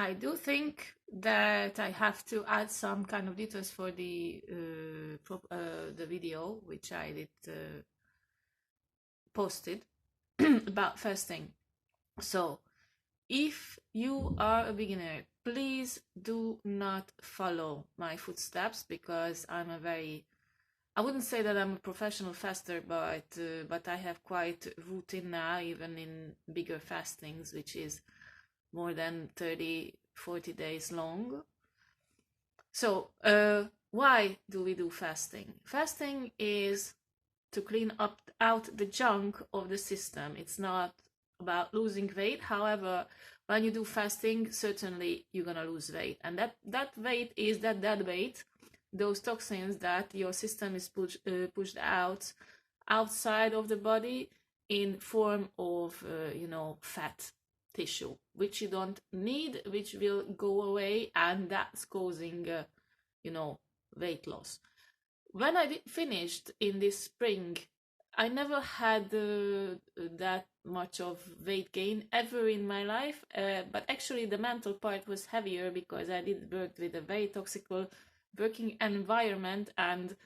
I do think that I have to add some kind of details for the video which I did posted about fasting. So, if you are a beginner, please do not follow my footsteps because I wouldn't say that I'm a professional faster, but I have quite routine now, even in bigger fastings, which is more than 30, 40 days long. So, why do we do fasting? Fasting is to clean up out the junk of the system. It's not about losing weight. However, when you do fasting, certainly you're gonna lose weight, and that weight is that dead weight, those toxins that your system is pushed out outside of the body in form of fat tissue, which you don't need, which will go away, and that's causing weight loss. When I finished in this spring, I never had that much of weight gain ever in my life, but actually the mental part was heavier because I did work with a very toxic working environment, and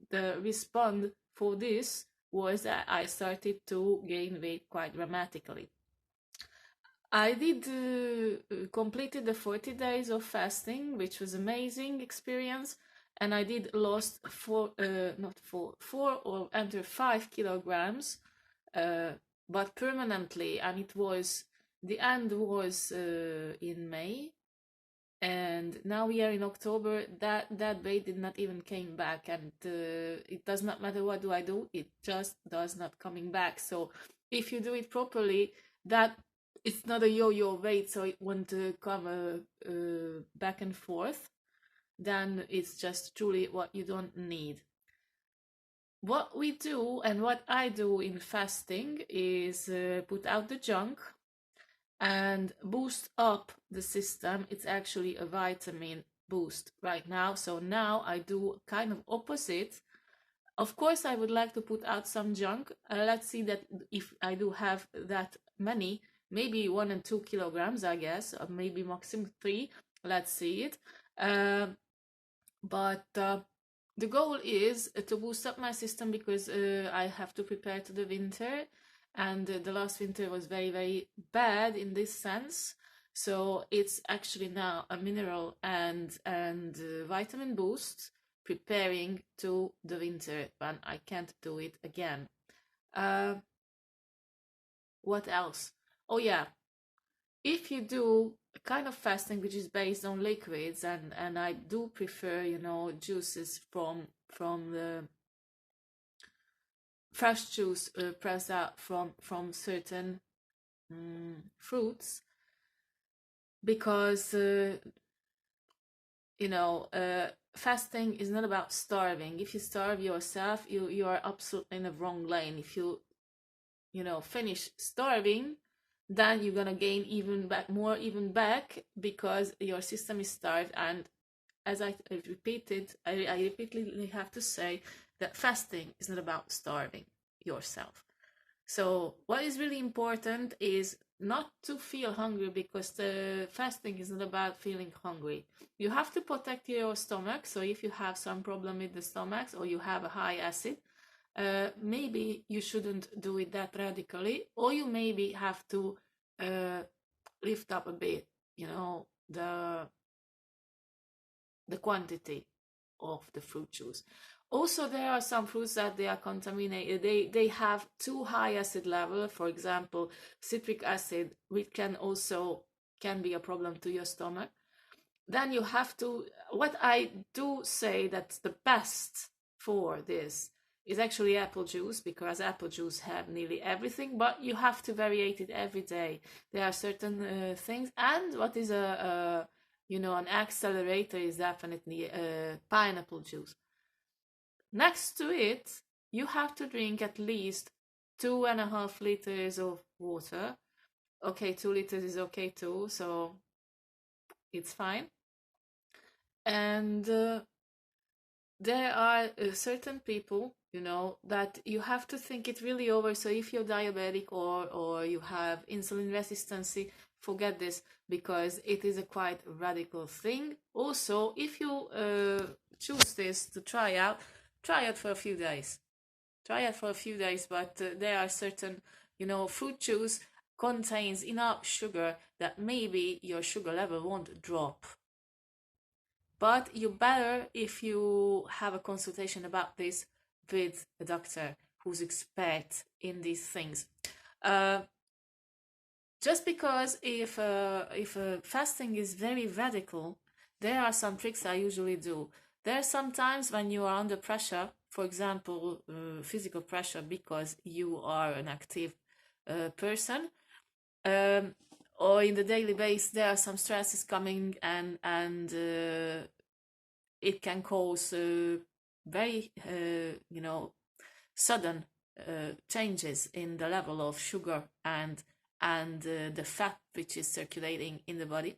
the response for this was that I started to gain weight quite dramatically. I did completed the 40 days of fasting, which was amazing experience, and I did lost not four or under 5 kilograms, but permanently, and it was the end was in May, and now we are in October. That weight did not even came back, and it does not matter what do I do, it just does not coming back. So if you do it properly, that it's not a yo-yo weight, so it won't come back and forth. Then it's just truly what you don't need. What we do and what I do in fasting is put out the junk and boost up the system. It's actually a vitamin boost right now. So now I do kind of opposite. Of course, I would like to put out some junk. Let's see that if I do have that many, maybe 1 and 2 kilograms, I guess, or maybe maximum 3. Let's see it. But the goal is to boost up my system because I have to prepare to the winter, and the last winter was very, very bad in this sense. So it's actually now a mineral and vitamin boost, preparing to the winter when I can't do it again. What else? Oh yeah, if you do a kind of fasting which is based on liquids, and I do prefer juices from the fresh juice pressed out from certain fruits, because fasting is not about starving. If you starve yourself, you are absolutely in the wrong lane. If you finish starving, then you're gonna gain even back because your system is starved. And as I repeatedly have to say that fasting is not about starving yourself. So what is really important is not to feel hungry, because the fasting is not about feeling hungry. You have to protect your stomach. So if you have some problem with the stomach or you have a high acid, maybe you shouldn't do it that radically, or you maybe have to lift up a bit, the quantity of the fruit juice. Also, there are some fruits that they are contaminated. They have too high acid level. For example, citric acid, which can be a problem to your stomach. Then you have to. What I do say that's the best for this is actually apple juice, because apple juice have nearly everything, but you have to variate it every day. There are certain things, and what is an accelerator is definitely pineapple juice. Next to it, you have to drink at least 2.5 liters of water. Okay, 2 liters is okay too, so it's fine. And there are certain people, that you have to think it really over. So if you're diabetic or you have insulin resistance, forget this, because it is a quite radical thing. Also, if you choose this to try it for a few days. Try it for a few days, but there are certain, fruit juice contains enough sugar that maybe your sugar level won't drop. But you better if you have a consultation about this with a doctor who's expert in these things. Just because if fasting is very radical, there are some tricks I usually do. There are some times when you are under pressure, for example, physical pressure, because you are an active person, or in the daily base, there are some stresses coming, and it can cause very sudden changes in the level of sugar and the fat which is circulating in the body,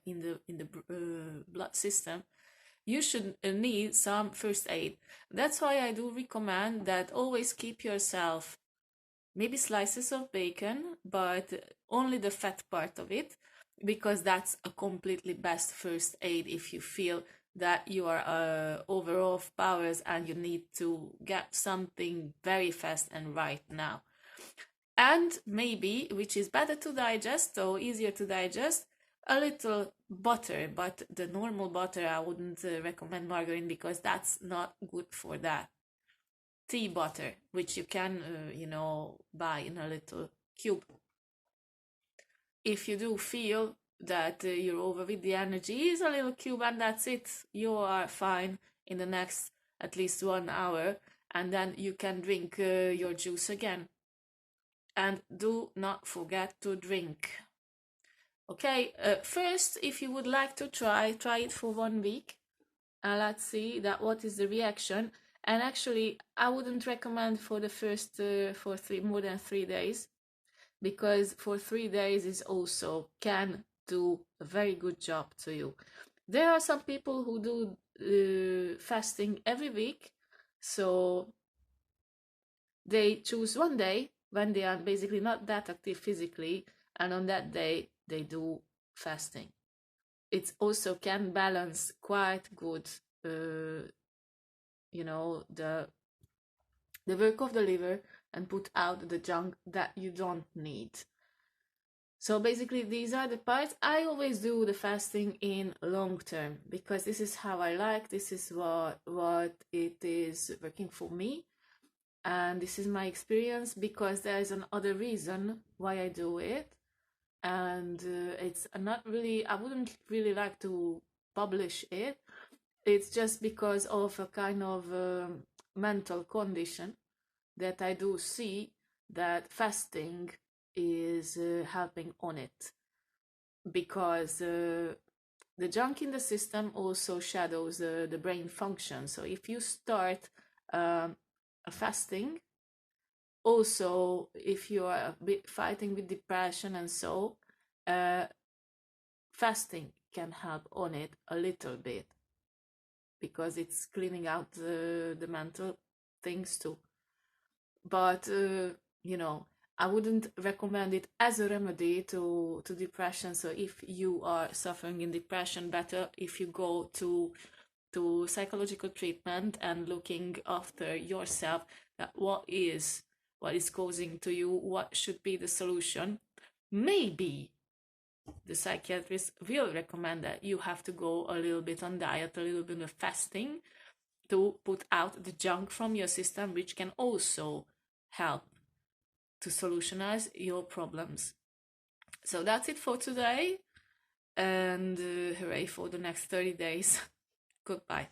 in the blood system. You should need some first aid. That's why I do recommend that always keep yourself maybe slices of bacon, but only the fat part of it, because that's a completely best first aid if you feel that you are over of powers and you need to get something very fast and right now. And maybe, which is better to digest or easier to digest, a little butter, but the normal butter, I wouldn't recommend margarine, because that's not good for that. Tea butter, which you can, buy in a little cube. If you do feel that you're over with the energy, use a little cube and that's it. You are fine in the next at least 1 hour, and then you can drink your juice again. And do not forget to drink. Okay, first, if you would like to try it for 1 week, and let's see what is the reaction. And actually, I wouldn't recommend for the first for more than 3 days, because for 3 days is also can do a very good job to you. There are some people who do fasting every week, so they choose 1 day when they are basically not that active physically, and on that day they do fasting. It also can balance quite good, the work of the liver, and put out the junk that you don't need. So basically, these are the parts. I always do the fasting in long term, because this is how I like. This is what it is working for me, and this is my experience, because there is another reason why I do it, and it's not really, I wouldn't really like to publish it. It's just because of a kind of mental condition that I do see that fasting is helping on it, because the junk in the system also shadows the brain function. So if you start a fasting, also if you are a bit fighting with depression and so, fasting can help on it a little bit, because it's cleaning out the mental things too. But I wouldn't recommend it as a remedy to depression. So if you are suffering in depression, better if you go to psychological treatment and looking after yourself, that what is causing to you, what should be the solution. Maybe the psychiatrist will recommend that you have to go a little bit on diet, a little bit of fasting, to put out the junk from your system, which can also help to solutionize your problems. So that's it for today, and hooray for the next 30 days. Goodbye.